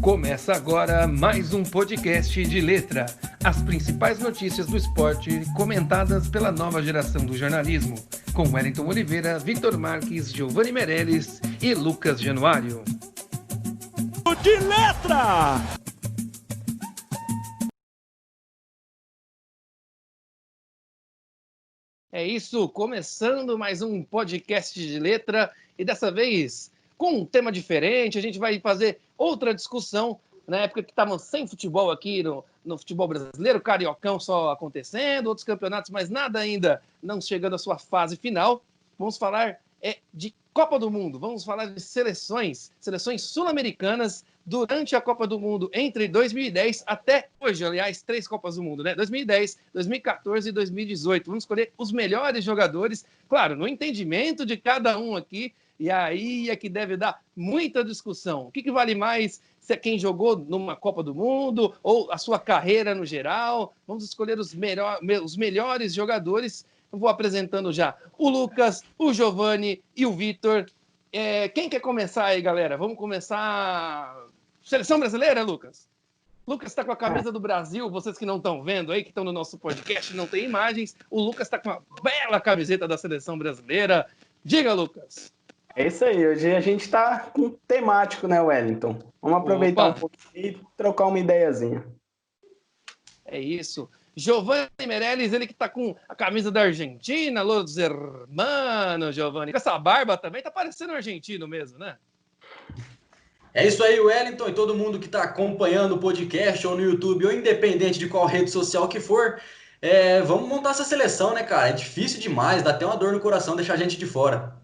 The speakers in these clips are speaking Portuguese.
Começa agora mais um podcast de letra. As principais notícias do esporte comentadas pela nova geração do jornalismo. Com Wellington Oliveira, Vitor Marques, Giovanni Meirelles e Lucas Januário. De letra! É isso, começando mais um podcast de letra e dessa vez com um tema diferente. A gente vai fazer outra discussão na época que estávamos sem futebol aqui no futebol brasileiro, Cariocão só acontecendo, outros campeonatos, mas nada ainda não chegando à sua fase final. Vamos falar de Copa do Mundo, vamos falar de seleções sul-americanas durante a Copa do Mundo entre 2010 até hoje, aliás, 3 Copas do Mundo, né? 2010, 2014 e 2018. Vamos escolher os melhores jogadores, claro, no entendimento de cada um aqui, e aí é que deve dar muita discussão. O que vale mais, se é quem jogou numa Copa do Mundo ou a sua carreira no geral? Vamos escolher os melhores jogadores. Eu vou apresentando já o Lucas, o Giovanni e o Vitor. Quem quer começar aí, galera? Vamos começar... Seleção brasileira, Lucas? Lucas está com a camisa do Brasil, vocês que não estão vendo aí, que estão no nosso podcast, não tem imagens, o Lucas está com uma bela camiseta da seleção brasileira. Diga, Lucas. É isso aí, hoje a gente está com temático, né, Wellington? Vamos aproveitar um pouquinho e trocar uma ideiazinha. É isso. Giovanni Meirelles, ele que está com a camisa da Argentina, Los Hermanos, Giovanni. Com essa barba também, tá parecendo argentino mesmo, né? É isso aí, Wellington, e todo mundo que está acompanhando o podcast ou no YouTube, ou independente de qual rede social que for, vamos montar essa seleção, né, cara? É difícil demais, dá até uma dor no coração deixar a gente de fora.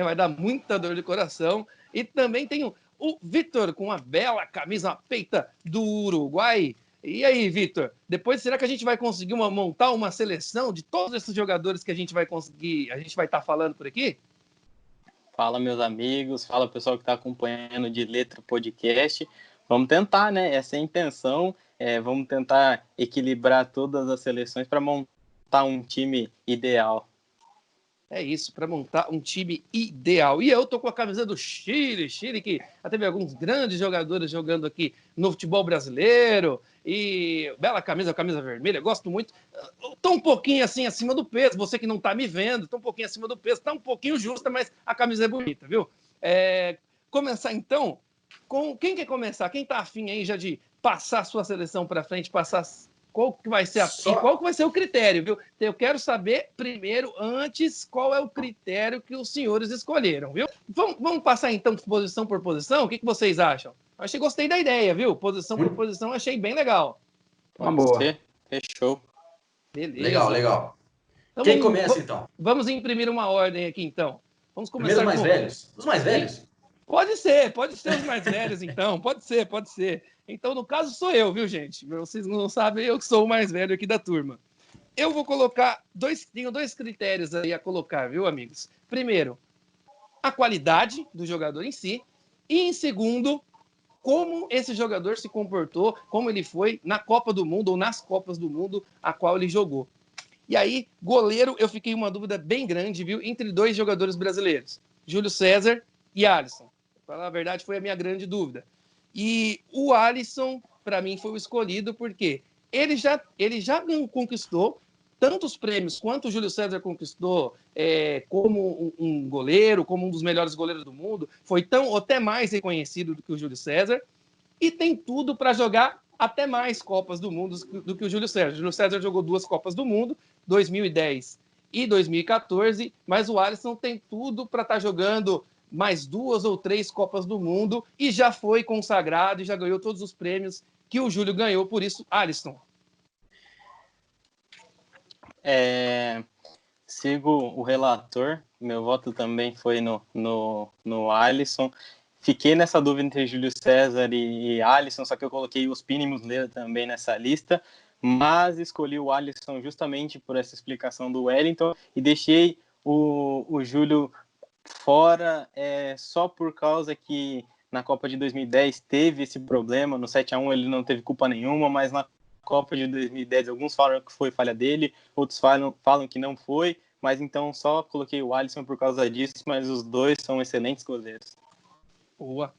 Vai dar muita dor de coração. E também tem o Vitor com uma bela camisa, uma peita do Uruguai. E aí, Vitor, depois será que a gente vai conseguir montar uma seleção de todos esses jogadores que a gente vai estar falando por aqui? Fala, meus amigos, fala pessoal que está acompanhando de Letra Podcast. Vamos tentar, né? Essa é a intenção. Vamos tentar equilibrar todas as seleções para montar um time ideal. É isso, para montar um time ideal. E eu tô com a camisa do Chile que já teve alguns grandes jogadores jogando aqui no futebol brasileiro. E bela camisa vermelha, gosto muito. Tô um pouquinho assim acima do peso, você que não tá me vendo, tô um pouquinho acima do peso, tá um pouquinho justa, mas a camisa é bonita, viu? Começar então com quem quer começar? Quem tá afim aí já de passar a sua seleção para frente, qual que vai ser qual que vai ser o critério, viu? Eu quero saber primeiro, antes, qual é o critério que os senhores escolheram, viu? Vamos passar então posição por posição? O que vocês acham? Gostei da ideia, viu? Posição por posição, achei bem legal. Uma boa. Fechou. Beleza. Legal. Então, quem começa, então? Vamos imprimir uma ordem aqui, então. Vamos começar Primeiro mais velhos. Os mais velhos? Pode ser os mais velhos, então. Pode ser. Então, no caso, sou eu, viu, gente? Vocês não sabem, eu que sou o mais velho aqui da turma. Eu vou colocar tenho dois critérios aí a colocar, viu, amigos? Primeiro, a qualidade do jogador em si. E, em segundo, como esse jogador se comportou, como ele foi na Copa do Mundo ou nas Copas do Mundo a qual ele jogou. E aí, goleiro, eu fiquei uma dúvida bem grande, viu? Entre 2 jogadores brasileiros, Júlio César e Alisson. Pra falar a verdade, foi a minha grande dúvida. E o Alisson, para mim, foi o escolhido porque ele já conquistou tantos prêmios quanto o Júlio César conquistou como um goleiro, como um dos melhores goleiros do mundo. Foi tão ou até mais reconhecido do que o Júlio César. E tem tudo para jogar até mais Copas do Mundo do que o Júlio César. O Júlio César jogou 2 Copas do Mundo, 2010 e 2014, mas o Alisson tem tudo para estar jogando mais 2 ou 3 Copas do Mundo e já foi consagrado e já ganhou todos os prêmios que o Júlio ganhou, por isso, Alisson. Sigo o relator, meu voto também foi no Alisson. Fiquei nessa dúvida entre Júlio César e Alisson, só que eu coloquei o Ospina Muslera também nessa lista, mas escolhi o Alisson justamente por essa explicação do Wellington e deixei o Júlio fora só por causa que na Copa de 2010 teve esse problema, no 7-1 ele não teve culpa nenhuma, mas na Copa de 2010 alguns falam que foi falha dele, outros falam que não foi, mas então só coloquei o Alisson por causa disso, mas os dois são excelentes goleiros. Boa.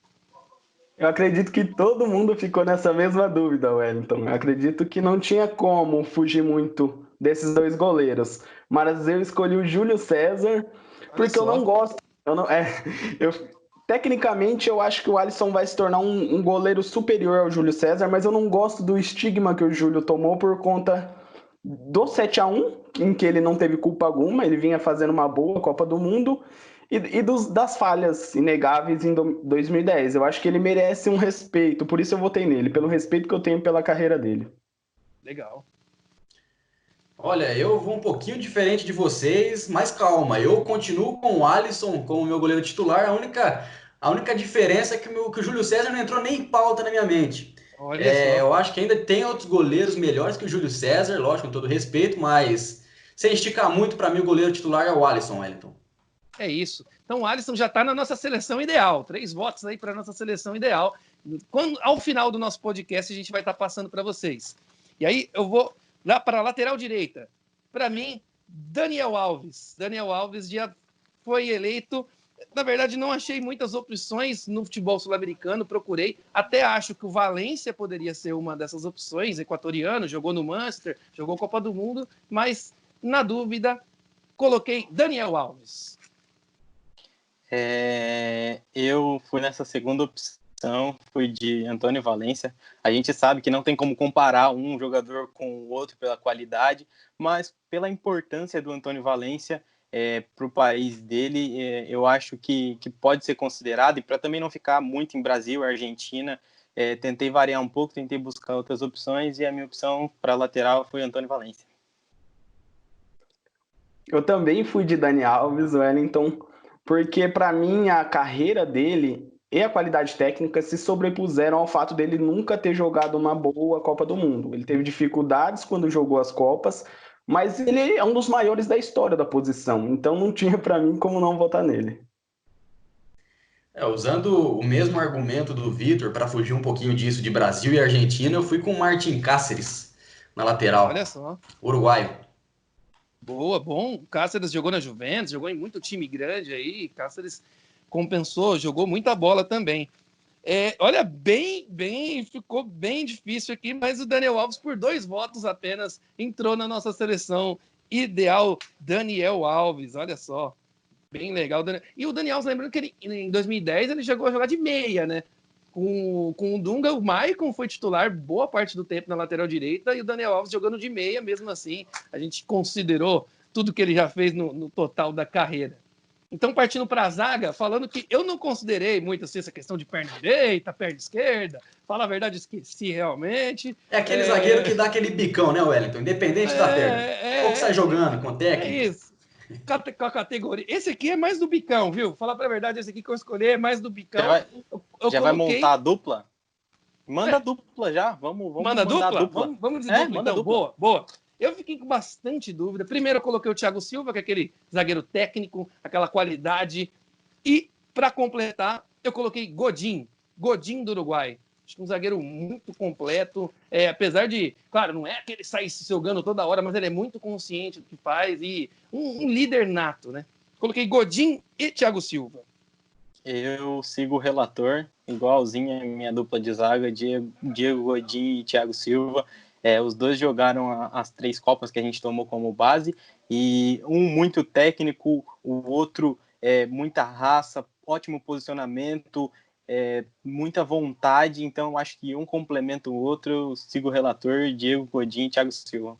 Eu acredito que todo mundo ficou nessa mesma dúvida, Wellington. Eu acredito que não tinha como fugir muito desses dois goleiros. Mas eu escolhi o Júlio César Olha porque eu não só. gosto. Eu não, eu, tecnicamente, eu acho que o Alisson vai se tornar um goleiro superior ao Júlio César, mas eu não gosto do estigma que o Júlio tomou por conta do 7-1, em que ele não teve culpa alguma, ele vinha fazendo uma boa Copa do Mundo, das falhas inegáveis em 2010. Eu acho que ele merece um respeito, por isso eu votei nele, pelo respeito que eu tenho pela carreira dele. Legal. Olha, eu vou um pouquinho diferente de vocês, mas calma, eu continuo com o Alisson como meu goleiro titular. A única diferença é que o Júlio César não entrou nem em pauta na minha mente. Olha só. Eu acho que ainda tem outros goleiros melhores que o Júlio César, lógico, com todo respeito, mas sem esticar muito, para mim o goleiro titular é o Alisson, Wellington. É isso. Então o Alisson já está na nossa seleção ideal. 3 votos aí para a nossa seleção ideal. Ao final do nosso podcast, a gente vai estar passando para vocês. E aí eu vou lá para a lateral direita. Para mim, Daniel Alves. Daniel Alves já foi eleito. Na verdade, não achei muitas opções no futebol sul-americano, procurei. Até acho que o Valência poderia ser uma dessas opções. Equatoriano, jogou no Manchester, jogou Copa do Mundo, mas na dúvida, coloquei Daniel Alves. Eu fui nessa segunda opção, fui de Antônio Valência. A gente sabe que não tem como comparar um jogador com o outro pela qualidade, mas pela importância do Antônio Valência para o país dele, eu acho que pode ser considerado, e para também não ficar muito em Brasil, Argentina, tentei variar um pouco, tentei buscar outras opções, e a minha opção para lateral foi Antônio Valência. Eu também fui de Dani Alves, Wellington, porque para mim a carreira dele e a qualidade técnica se sobrepuseram ao fato dele nunca ter jogado uma boa Copa do Mundo. Ele teve dificuldades quando jogou as Copas, mas ele é um dos maiores da história da posição, então não tinha para mim como não votar nele. Usando o mesmo argumento do Vitor, para fugir um pouquinho disso de Brasil e Argentina, eu fui com o Martin Cáceres na Olha lateral, só. uruguaio. Boa, bom. O Cáceres jogou na Juventus, jogou em muito time grande aí. Cáceres compensou, jogou muita bola também. Olha, ficou bem difícil aqui, mas o Daniel Alves, por 2 votos apenas, entrou na nossa seleção ideal. Daniel Alves, olha só. Bem legal. E o Daniel Alves, lembrando que em 2010 ele chegou a jogar de meia, né? Com o Dunga, o Maicon foi titular boa parte do tempo na lateral direita e o Daniel Alves jogando de meia, mesmo assim, a gente considerou tudo que ele já fez no total da carreira. Então, partindo para a zaga, falando que eu não considerei muito assim, essa questão de perna direita, perna esquerda, falar a verdade, esqueci realmente. É aquele zagueiro que dá aquele bicão, né, Wellington? Independente da perna. Ou que sai jogando com técnica. É isso. Com a categoria. Esse aqui é mais do bicão, viu? Falar pra verdade, esse aqui que eu escolhi é mais do bicão. Vai montar a dupla? Manda a dupla já. Vamos Manda mandar dupla? a dupla. Vamos de dupla, manda então. dupla. Boa. Eu fiquei com bastante dúvida. Primeiro eu coloquei o Thiago Silva, que é aquele zagueiro técnico, aquela qualidade. E, para completar, eu coloquei Godin do Uruguai. Acho que um zagueiro muito completo. Apesar de, claro, não é que ele sai se jogando toda hora, mas ele é muito consciente do que faz e um líder nato, né? Coloquei Godin e Thiago Silva. Eu sigo o relator, igualzinho a minha dupla de zaga, Diego Godin e Thiago Silva. Os dois jogaram as 3 Copas que a gente tomou como base, e um muito técnico, o outro muita raça, ótimo posicionamento, muita vontade. Então acho que um complementa o outro. Eu sigo o relator, Diego Godin e Thiago Silva.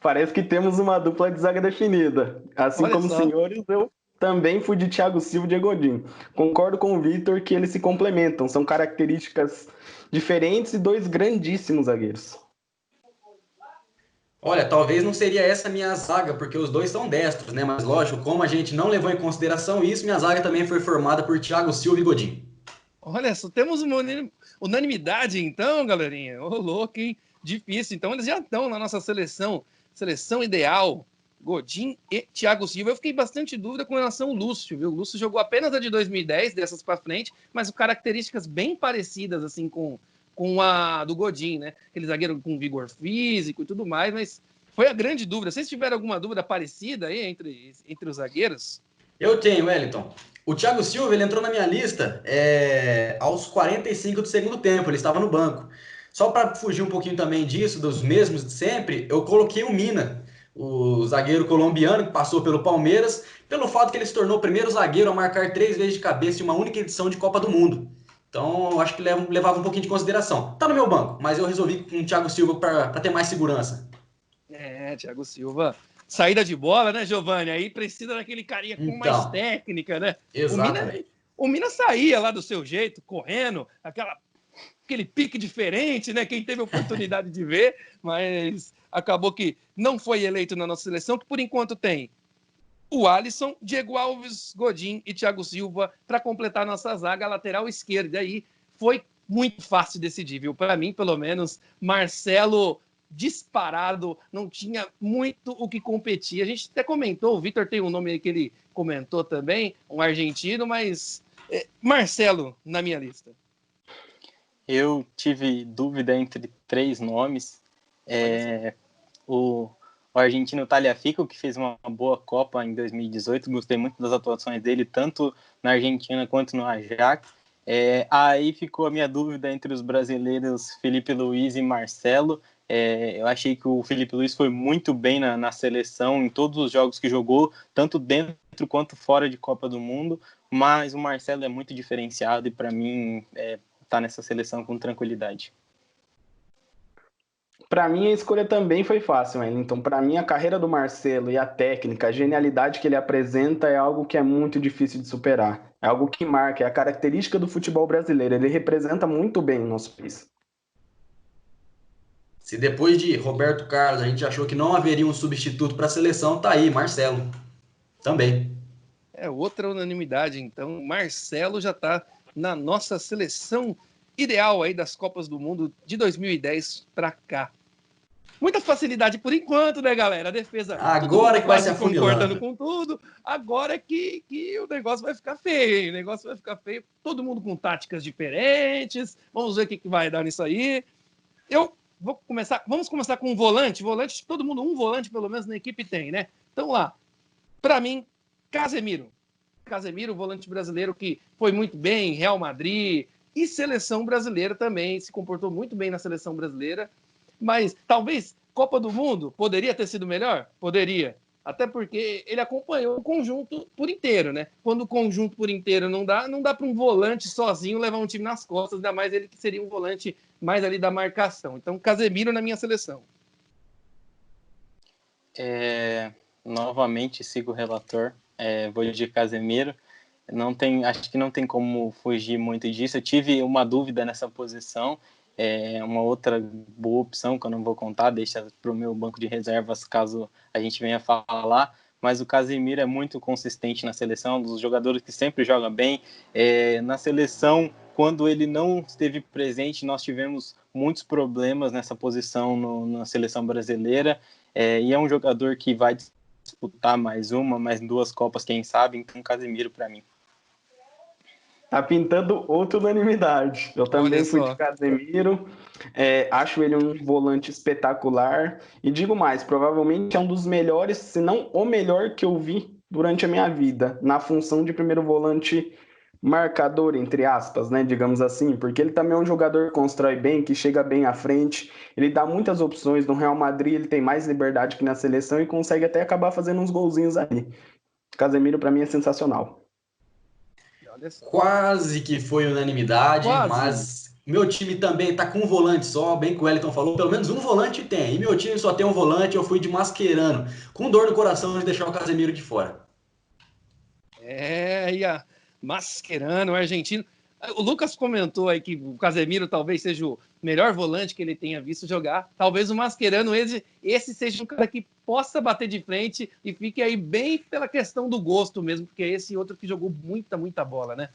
Parece que temos uma dupla de zaga definida. Assim Olha como os só. senhores, eu também fui de Thiago Silva e Diego Godin. Concordo com o Vitor que eles se complementam, são características diferentes e 2 grandíssimos zagueiros. Olha, talvez não seria essa minha zaga, porque os dois são destros, né? Mas lógico, como a gente não levou em consideração isso, minha zaga também foi formada por Thiago Silva e Godin. Olha só, temos uma unanimidade então, galerinha. Ô, louco, hein? Difícil. Então eles já estão na nossa seleção ideal. Godin e Thiago Silva. Eu fiquei bastante dúvida com relação ao Lúcio, viu? O Lúcio jogou apenas a de 2010, dessas para frente, mas com características bem parecidas assim com a do Godin, né? Aquele zagueiro com vigor físico e tudo mais, mas foi a grande dúvida. Vocês tiveram alguma dúvida parecida aí entre os zagueiros? Eu tenho, Wellington. O Thiago Silva, ele entrou na minha lista aos 45 do segundo tempo, ele estava no banco. Só para fugir um pouquinho também disso, dos mesmos de sempre, eu coloquei o Mina, o zagueiro colombiano que passou pelo Palmeiras, pelo fato que ele se tornou o primeiro zagueiro a marcar 3 vezes de cabeça em uma única edição de Copa do Mundo. Então, eu acho que levava um pouquinho de consideração. Tá no meu banco, mas eu resolvi com o Thiago Silva para ter mais segurança. Thiago Silva. Saída de bola, né, Giovani? Aí precisa daquele carinha com mais Então, técnica, né? exatamente. O Mina saía lá do seu jeito, correndo, aquele pique diferente, né? Quem teve a oportunidade de ver, mas acabou que não foi eleito na nossa seleção, que por enquanto tem o Alisson, Diego Alves, Godin e Thiago Silva para completar nossa zaga lateral esquerda. Aí foi muito fácil decidir, viu? Para mim, pelo menos, Marcelo disparado, não tinha muito o que competir. A gente até comentou, o Vitor tem um nome aí que ele comentou também, um argentino, mas Marcelo na minha lista. Eu tive dúvida entre 3 nomes. O argentino Tagliafico, que fez uma boa Copa em 2018, gostei muito das atuações dele, tanto na Argentina quanto no Ajax. Aí ficou a minha dúvida entre os brasileiros Felipe Luiz e Marcelo. Eu achei que o Felipe Luiz foi muito bem na seleção, em todos os jogos que jogou, tanto dentro quanto fora de Copa do Mundo, mas o Marcelo é muito diferenciado e para mim tá nessa seleção com tranquilidade. Para mim, a escolha também foi fácil, Wellington. Para mim, a carreira do Marcelo e a técnica, a genialidade que ele apresenta é algo que é muito difícil de superar. É algo que marca, é a característica do futebol brasileiro. Ele representa muito bem o nosso país. Se depois de Roberto Carlos a gente achou que não haveria um substituto para a seleção, tá aí, Marcelo. Também. Outra unanimidade, então. Marcelo já está na nossa seleção ideal aí das Copas do Mundo de 2010 para cá. Muita facilidade por enquanto, né, galera? A defesa. Agora que vai se concordando com tudo. Agora é que o negócio vai ficar feio, hein? O negócio vai ficar feio. Todo mundo com táticas diferentes. Vamos ver o que vai dar nisso aí. Vamos começar com um volante. Volante, todo mundo, um volante pelo menos na equipe tem, né? Então lá, para mim, Casemiro, volante brasileiro que foi muito bem, Real Madrid e seleção brasileira também, se comportou muito bem na seleção brasileira, mas talvez Copa do Mundo poderia ter sido melhor? Poderia, até porque ele acompanhou o conjunto por inteiro, né? Quando o conjunto por inteiro não dá para um volante sozinho levar um time nas costas, ainda mais ele que seria um volante mais ali da marcação. Então, Casemiro na minha seleção. Novamente sigo o relator, vou de Casemiro. Acho que não tem como fugir muito disso. Eu tive uma dúvida nessa posição, uma outra boa opção que eu não vou contar, deixa para o meu banco de reservas caso a gente venha falar, mas o Casemiro é muito consistente na seleção, um dos jogadores que sempre joga bem. Na seleção, quando ele não esteve presente, nós tivemos muitos problemas nessa posição na seleção brasileira, e é um jogador que vai disputar mais 2 Copas, quem sabe, então Casemiro para mim. Tá pintando outra unanimidade. Eu também fui de Casemiro, acho ele um volante espetacular, e digo mais, provavelmente é um dos melhores, se não o melhor que eu vi durante a minha vida, na função de primeiro volante marcador, entre aspas, né, digamos assim, porque ele também é um jogador que constrói bem, que chega bem à frente, ele dá muitas opções. No Real Madrid ele tem mais liberdade que na seleção e consegue até acabar fazendo uns golzinhos ali. Casemiro para mim é sensacional. Quase que foi unanimidade, mas meu time também tá com um volante só, bem que o Wellington falou, pelo menos um volante tem, e meu time só tem um volante, eu fui de Mascherano, com dor no coração de deixar o Casemiro de fora. Mascherano, o argentino. O Lucas comentou aí que o Casemiro talvez seja o melhor volante que ele tenha visto jogar. Talvez o Mascherano, esse seja um cara que possa bater de frente e fique aí bem pela questão do gosto mesmo, porque é esse outro que jogou muita bola, né?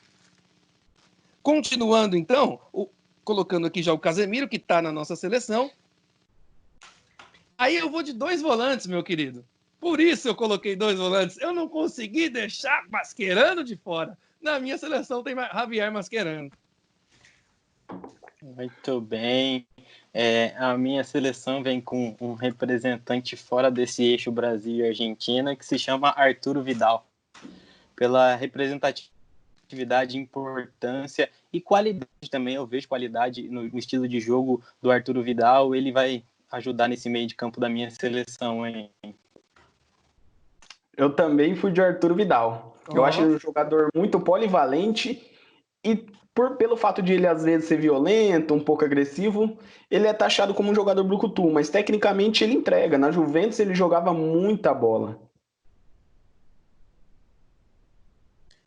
Continuando, então, colocando aqui já o Casemiro, que está na nossa seleção. Aí eu vou de 2 volantes, meu querido. Por isso eu coloquei 2 volantes. Eu não consegui deixar Mascherano de fora. Na minha seleção tem Javier Mascherano. Muito bem. A minha seleção vem com um representante fora desse eixo Brasil e Argentina, que se chama Arturo Vidal. Pela representatividade representatividade, importância e qualidade também. Eu vejo qualidade no estilo de jogo do Arturo Vidal. Ele vai ajudar nesse meio de campo da minha seleção, hein? Eu também fui de Arturo Vidal. Eu acho ele um jogador muito polivalente e pelo fato de ele às vezes ser violento, um pouco agressivo, ele é taxado como um jogador brucutu, mas tecnicamente ele entrega. Na Juventus ele jogava muita bola.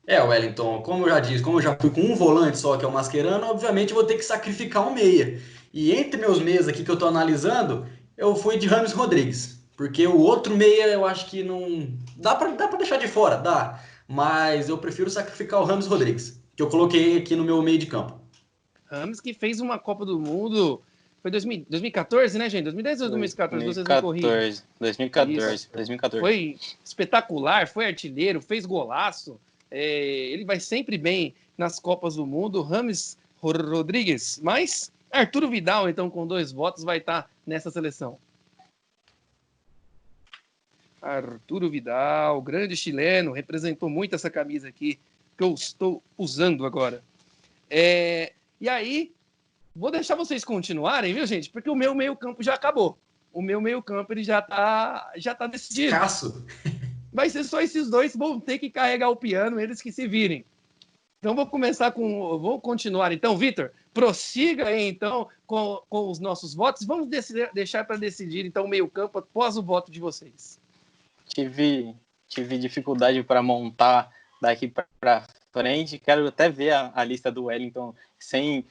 Wellington, como eu já disse, como eu já fui com um volante só, que é o Mascherano, obviamente eu vou ter que sacrificar um meia. E entre meus meias aqui que eu tô analisando, eu fui de Rames Rodrigues. Porque o outro meia eu acho que não... Dá pra deixar de fora, dá. Mas eu prefiro sacrificar o Rames Rodrigues, que eu coloquei aqui no meu meio de campo. Rames que fez uma Copa do Mundo... Foi 2014, né, gente? 2010 ou 2014? 2014. Foi espetacular, foi artilheiro, fez golaço. Ele vai sempre bem nas Copas do Mundo. Rames Rodrigues. Mas Arturo Vidal, então, com 2 votos, vai estar nessa seleção. Arturo Vidal, grande chileno, representou muito essa camisa aqui que eu estou usando agora. E aí, vou deixar vocês continuarem, viu, gente? Porque o meu meio-campo já acabou. O meu meio-campo ele já tá decidido. Escasso. Vai ser só esses dois, vão ter que carregar o piano, eles que se virem. Então, vou continuar. Então, Vitor, prossiga aí, então, com os nossos votos. Vamos deixar para decidir, então, o meio-campo após o voto de vocês. Tive dificuldade para montar daqui para frente. Quero até ver a lista do Wellington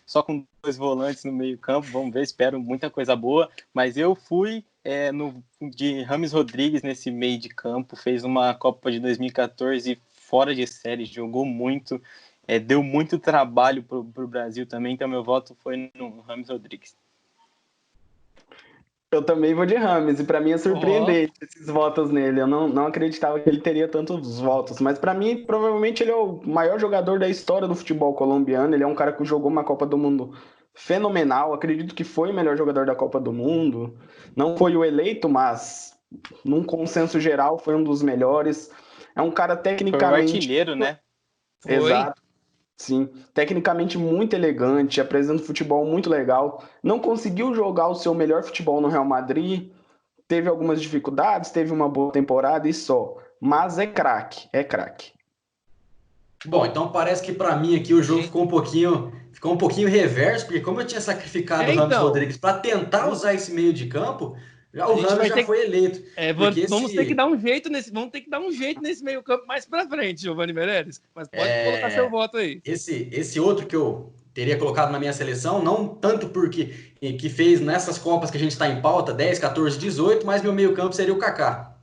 só com 2 volantes no meio campo. Vamos ver, espero muita coisa boa. Mas eu fui de Rames Rodrigues nesse meio de campo. Fez uma Copa de 2014 fora de série, jogou muito. Deu muito trabalho para o Brasil também. Então meu voto foi no Rames Rodrigues. Eu também vou de Rames, e para mim é surpreendente esses votos nele. Eu não acreditava que ele teria tantos votos, mas para mim, provavelmente, ele é o maior jogador da história do futebol colombiano. Ele é um cara que jogou uma Copa do Mundo fenomenal. Acredito que foi o melhor jogador da Copa do Mundo. Não foi o eleito, mas num consenso geral foi um dos melhores. É um cara tecnicamente... Foi o artilheiro, né? Exato. Sim, tecnicamente muito elegante, apresenta um futebol muito legal. Não conseguiu jogar o seu melhor futebol no Real Madrid, teve algumas dificuldades, teve uma boa temporada e só. Mas é craque, é craque. Bom, então parece que para mim aqui o jogo ficou um pouquinho reverso, porque como eu tinha sacrificado o Rames Rodrigues para tentar usar esse meio de campo, o Rames já foi eleito. Vamos ter que dar um jeito nesse meio campo mais para frente, Giovanni Meirelles. Mas pode colocar seu voto aí. Esse outro que eu teria colocado na minha seleção, não tanto porque que fez nessas Copas que a gente está em pauta, 10, 14, 18, mas meu meio campo seria o Kaká.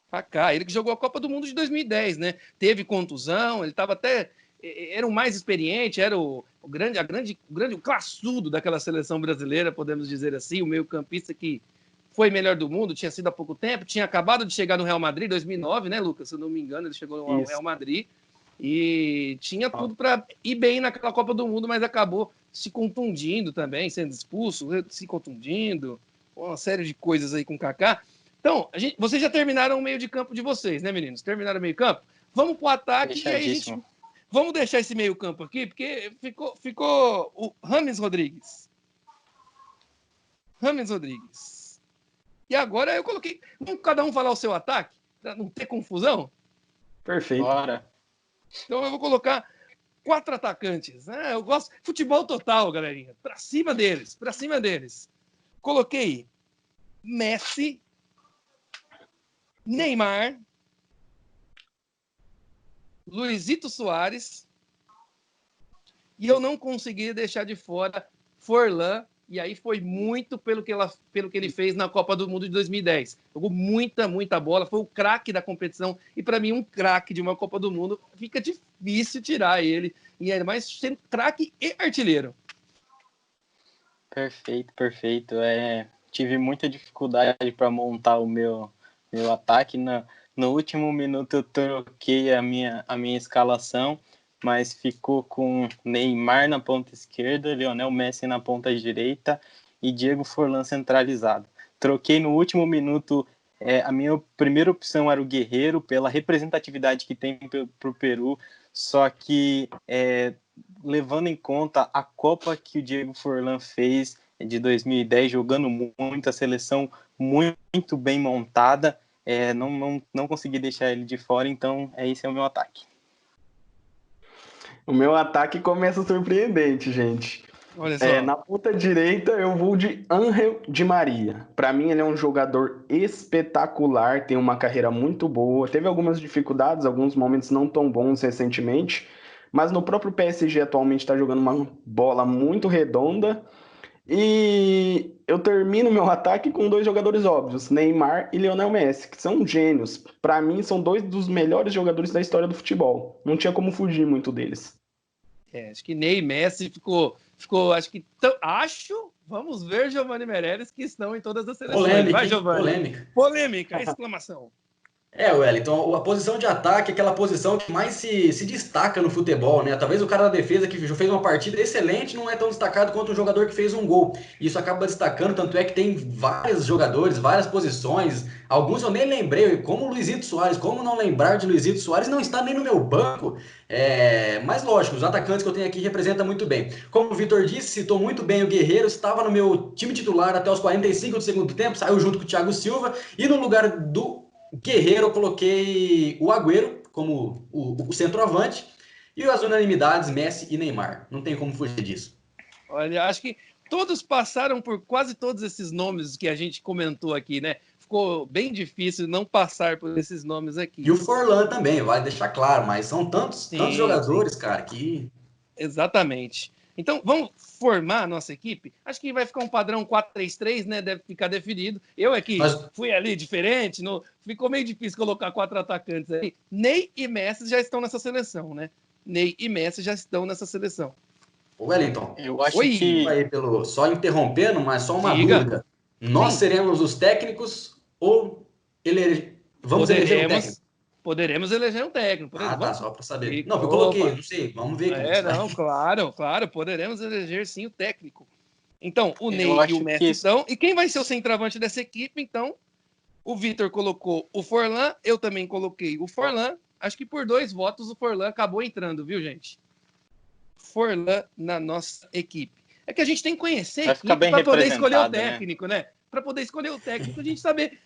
Kaká, ele que jogou a Copa do Mundo de 2010, né? Teve contusão, ele estava até... Era o mais experiente, era o classudo daquela seleção brasileira, podemos dizer assim, o meio-campista que foi melhor do mundo, tinha sido há pouco tempo, tinha acabado de chegar no Real Madrid, 2009, né, Lucas? Se eu não me engano, ele chegou no Real Madrid e tinha tudo para ir bem naquela Copa do Mundo, mas acabou se contundindo também, sendo expulso, se contundindo, uma série de coisas aí com o Kaká. Então, vocês já terminaram o meio de campo de vocês, né, meninos? Terminaram o meio campo? Vamos pro ataque e aí vamos deixar esse meio campo aqui, porque ficou o Rames Rodrigues. E agora eu coloquei... Vamos cada um falar o seu ataque, para não ter confusão? Perfeito. Bora. Então eu vou colocar 4 atacantes. Né? Eu gosto... Futebol total, galerinha. Para cima deles. Coloquei Messi, Neymar, Luizito Soares, e eu não consegui deixar de fora Forlan, e aí foi muito pelo que ele fez na Copa do Mundo de 2010. Jogou muita bola, foi o craque da competição, e para mim um craque de uma Copa do Mundo fica difícil tirar ele, e é mais sendo craque e artilheiro. Perfeito. Tive muita dificuldade para montar o meu ataque. No último minuto eu troquei a minha escalação, mas ficou com Neymar na ponta esquerda, Lionel Messi na ponta direita e Diego Forlan centralizado. Troquei no último minuto, a minha primeira opção era o Guerreiro, pela representatividade que tem para o Peru, só que levando em conta a Copa que o Diego Forlan fez de 2010, jogando muito, a seleção muito bem montada, não consegui deixar ele de fora, então esse é o meu ataque. O meu ataque começa surpreendente, gente. Olha só. Na ponta direita eu vou de Ángel Di Maria. Para mim ele é um jogador espetacular, tem uma carreira muito boa, teve algumas dificuldades, alguns momentos não tão bons recentemente, mas no próprio PSG atualmente está jogando uma bola muito redonda. E eu termino meu ataque com dois jogadores óbvios, Neymar e Lionel Messi, que são gênios. Para mim são dois dos melhores jogadores da história do futebol. Não tinha como fugir muito deles. Acho que Ney e Messi ficou vamos ver, Giovanni Meirelles, que estão em todas as seleções. Polêmica, vai, Giovanni. Polêmica, exclamação. Wellington, a posição de ataque é aquela posição que mais se destaca no futebol, né? Talvez o cara da defesa que fez uma partida excelente não é tão destacado quanto o jogador que fez um gol. Isso acaba destacando, tanto é que tem vários jogadores, várias posições, alguns eu nem lembrei, como o Luizito Soares, como não lembrar de Luizito Soares, não está nem no meu banco. Mas lógico, os atacantes que eu tenho aqui representam muito bem. Como o Vitor disse, citou muito bem o Guerreiro, estava no meu time titular até os 45 do segundo tempo, saiu junto com o Thiago Silva, e no lugar do Guerreiro eu coloquei o Agüero como o centroavante e as unanimidades Messi e Neymar. Não tem como fugir disso. Olha, acho que todos passaram por quase todos esses nomes que a gente comentou aqui, né? Ficou bem difícil não passar por esses nomes aqui. E o Forlan também, vai deixar claro, mas são tantos jogadores, cara, que... Exatamente. Então, vamos formar a nossa equipe? Acho que vai ficar um padrão 4-3-3, né? Deve ficar definido. Eu aqui fui ali diferente, ficou meio difícil colocar 4 atacantes aí. Ney e Messi já estão nessa seleção, né? Ney e Messi já estão nessa seleção. Wellington, eu acho que... Só interrompendo, mas só uma dúvida. Nós seremos os técnicos ou vamos eleger um técnico? Poderemos eleger um técnico. Tá, só para saber. Não, eu coloquei, não sei, vamos ver. Claro, poderemos eleger sim o técnico. Então, o Ney e o Messi estão. E quem vai ser o centroavante dessa equipe? Então, o Vitor colocou o Forlan, eu também coloquei o Forlan. Acho que por 2 votos o Forlan acabou entrando, viu, gente? Forlan na nossa equipe. É que a gente tem que conhecer a equipe para poder escolher o técnico, né? Para poder escolher o técnico, a gente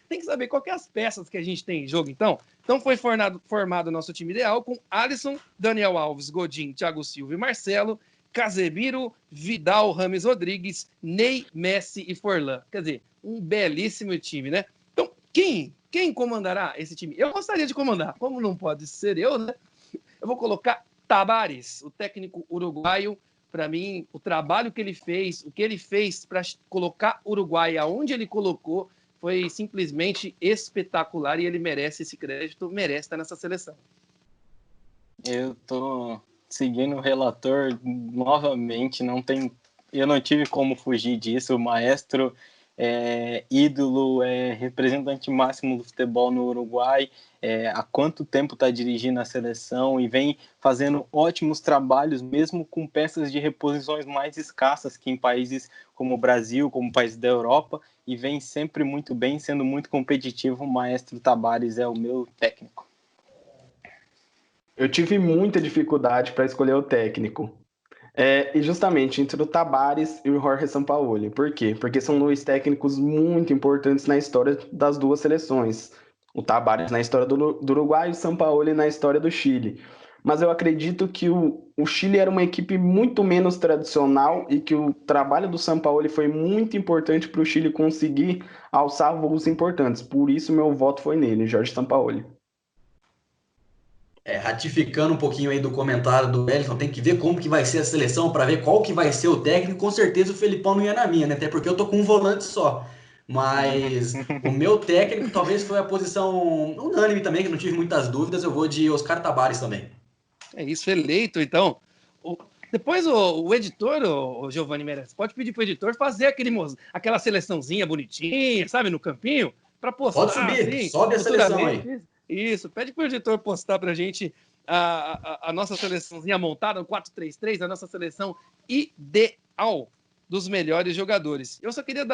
tem que saber qual que é as peças que a gente tem em jogo. Então foi formado o nosso time ideal com Alisson, Daniel Alves, Godin, Thiago Silva e Marcelo, Casemiro, Vidal, Rames Rodrigues, Ney, Messi e Forlan. Quer dizer, um belíssimo time, né? Então, quem comandará esse time? Eu gostaria de comandar. Como não pode ser eu, né? Eu vou colocar Tabárez, o técnico uruguaio. Para mim, o trabalho que ele fez, o que ele fez para colocar o Uruguai aonde ele colocou, foi simplesmente espetacular e ele merece esse crédito, merece estar nessa seleção. Eu tô seguindo o relator novamente, eu não tive como fugir disso. O maestro ídolo, representante máximo do futebol no Uruguai, há quanto tempo está dirigindo a seleção e vem fazendo ótimos trabalhos, mesmo com peças de reposições mais escassas que em países como o Brasil, como países da Europa, e vem sempre muito bem, sendo muito competitivo. O maestro Tabárez é o meu técnico. Eu tive muita dificuldade para escolher o técnico. E justamente entre o Tabárez e o Jorge Sampaoli. Por quê? Porque são 2 técnicos muito importantes na história das 2 seleções. O Tabárez na história do Uruguai e o Sampaoli na história do Chile. Mas eu acredito que o Chile era uma equipe muito menos tradicional e que o trabalho do Sampaoli foi muito importante para o Chile conseguir alçar voos importantes. Por isso meu voto foi nele, Jorge Sampaoli. Ratificando um pouquinho aí do comentário do Wellington, tem que ver como que vai ser a seleção para ver qual que vai ser o técnico. Com certeza o Felipão não ia na minha, né? Até porque eu tô com um volante só. Mas o meu técnico talvez foi a posição unânime também, que não tive muitas dúvidas. Eu vou de Oscar Tabárez também. É isso, eleito. Então, depois o editor, o Giovanni Meirelles, pode pedir pro editor fazer aquela seleçãozinha bonitinha, sabe, no campinho, para postar. Pode subir, assim, sobe a seleção aí. Isso, pede pro editor postar pra gente a nossa seleçãozinha montada, o 4-3-3, a nossa seleção ideal dos melhores jogadores. Eu só queria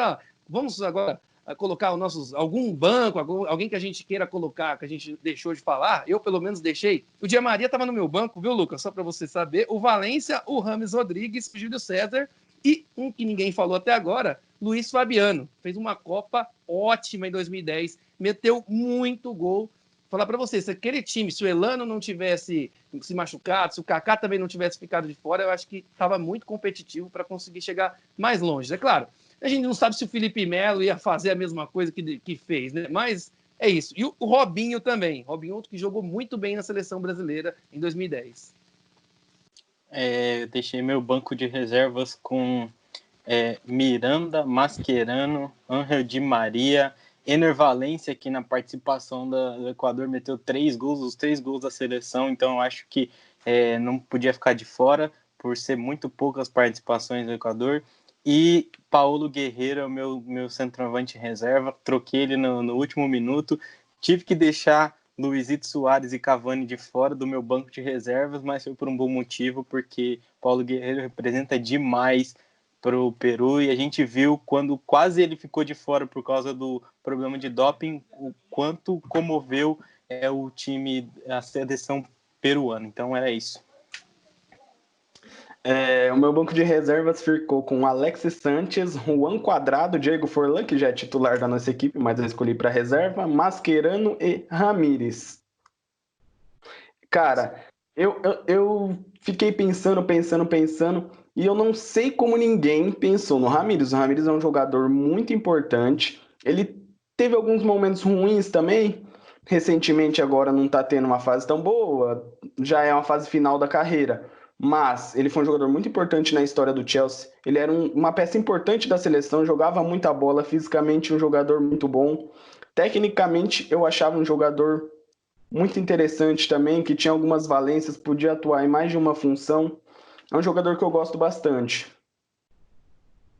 vamos agora colocar algum banco, alguém que a gente queira colocar, que a gente deixou de falar, eu pelo menos deixei. O Di Maria estava no meu banco, viu, Lucas? Só para você saber. O Valência, o Rames Rodrigues, o Júlio César e um que ninguém falou até agora, Luiz Fabiano. Fez uma Copa ótima em 2010, meteu muito gol. Falar para você, se aquele time, se o Elano não tivesse se machucado, se o Kaká também não tivesse ficado de fora, eu acho que estava muito competitivo para conseguir chegar mais longe. É claro, a gente não sabe se o Felipe Melo ia fazer a mesma coisa que fez, né? Mas é isso. E o Robinho também. Robinho, outro que jogou muito bem na seleção brasileira em 2010. Deixei meu banco de reservas com Miranda, Mascherano, Ángel Di Maria, Ener Valencia, que na participação do Equador meteu 3 gols, os 3 gols da seleção, então eu acho que não podia ficar de fora, por ser muito poucas participações do Equador. E Paulo Guerreiro é o meu centroavante reserva, troquei ele no último minuto, tive que deixar Luizito Soares e Cavani de fora do meu banco de reservas, mas foi por um bom motivo, porque Paulo Guerreiro representa demais para o Peru, e a gente viu quando quase ele ficou de fora por causa do problema de doping, o quanto comoveu o time, a seleção peruana. Então era isso. O meu banco de reservas ficou com Alexis Sanches, Juan Cuadrado, Diego Forlan, que já é titular da nossa equipe, mas eu escolhi para reserva, Mascherano e Ramírez. Cara, eu fiquei pensando, e eu não sei como ninguém pensou no Ramírez. O Ramírez é um jogador muito importante. Ele teve alguns momentos ruins também. Recentemente agora não tá tendo uma fase tão boa. Já é uma fase final da carreira. Mas ele foi um jogador muito importante na história do Chelsea. Ele era uma peça importante da seleção, jogava muita bola, fisicamente um jogador muito bom. Tecnicamente eu achava um jogador muito interessante também, que tinha algumas valências, podia atuar em mais de uma função. É um jogador que eu gosto bastante.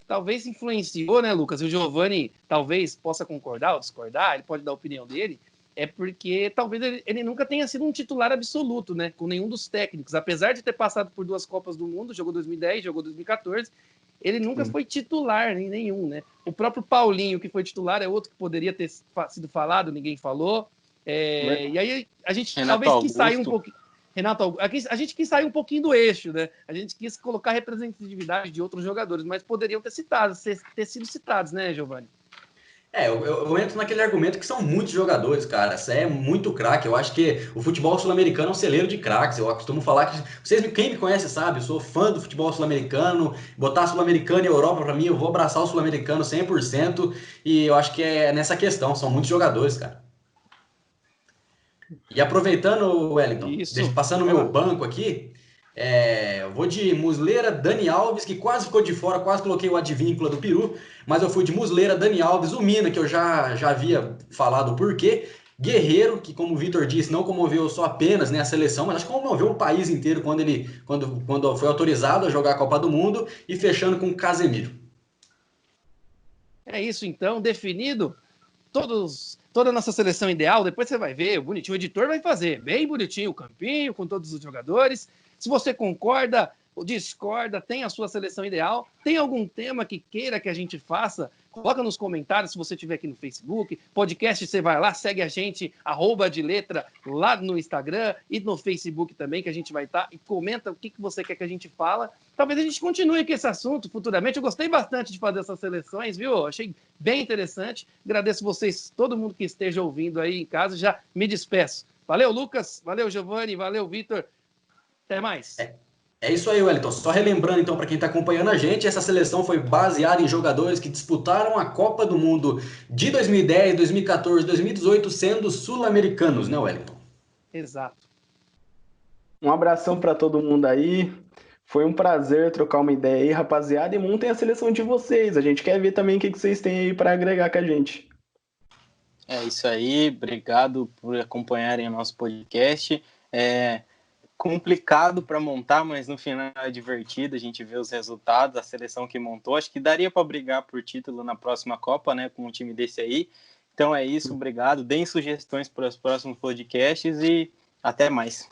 Talvez influenciou, né, Lucas? O Giovani talvez possa concordar ou discordar, ele pode dar a opinião dele, é porque talvez ele nunca tenha sido um titular absoluto, né, com nenhum dos técnicos. Apesar de ter passado por 2 Copas do Mundo, jogou 2010, jogou 2014, ele nunca foi titular em nenhum, né? O próprio Paulinho, que foi titular, é outro que poderia ter sido falado, ninguém falou. E aí a gente Renato talvez quis Augusto. sair um pouquinho. Renato, a gente quis sair um pouquinho do eixo, né? A gente quis colocar representatividade de outros jogadores, mas poderiam ter sido citados, né, Giovani? Eu entro naquele argumento que são muitos jogadores, cara. Isso é muito craque. Eu acho que o futebol sul-americano é um celeiro de craques. Eu costumo falar que quem me conhece sabe, eu sou fã do futebol sul-americano. Botar Sul-Americano e Europa pra mim, eu vou abraçar o sul-americano 100%. E eu acho que é nessa questão. São muitos jogadores, cara. E aproveitando, Wellington, passando o meu banco aqui, eu vou de Muslera, Dani Alves, que quase ficou de fora, quase coloquei o Advíncula do Peru, mas eu fui de Muslera, Dani Alves, o Mina, que eu já havia falado o porquê, Guerreiro, que como o Vitor disse, não comoveu só apenas, né, a seleção, mas acho que comoveu o país inteiro quando foi autorizado a jogar a Copa do Mundo, e fechando com Casemiro. É isso então, definido. Toda a nossa seleção ideal, depois você vai ver, bonitinho, o editor vai fazer, bem bonitinho o campinho, com todos os jogadores. Se você concorda ou discorda, tem a sua seleção ideal, tem algum tema que queira que a gente faça, coloca nos comentários se você estiver aqui no Facebook, podcast, você vai lá, segue a gente, @de_letra, lá no Instagram e no Facebook também, que a gente vai estar, e comenta o que você quer que a gente fala. Talvez a gente continue com esse assunto futuramente. Eu gostei bastante de fazer essas seleções, viu? Achei bem interessante. Agradeço vocês, todo mundo que esteja ouvindo aí em casa. Já me despeço. Valeu, Lucas. Valeu, Giovani. Valeu, Vitor. Até mais. É isso aí, Wellington. Só relembrando, então, para quem está acompanhando a gente, essa seleção foi baseada em jogadores que disputaram a Copa do Mundo de 2010, 2014, 2018, sendo sul-americanos, né, Wellington? Exato. Um abração para todo mundo aí. Foi um prazer trocar uma ideia aí, rapaziada, e montem a seleção de vocês. A gente quer ver também o que vocês têm aí para agregar com a gente. É isso aí, obrigado por acompanharem o nosso podcast. Complicado para montar, mas no final é divertido, a gente vê os resultados, a seleção que montou. Acho que daria para brigar por título na próxima Copa, né, com um time desse aí. Então é isso, obrigado. Deem sugestões para os próximos podcasts e até mais.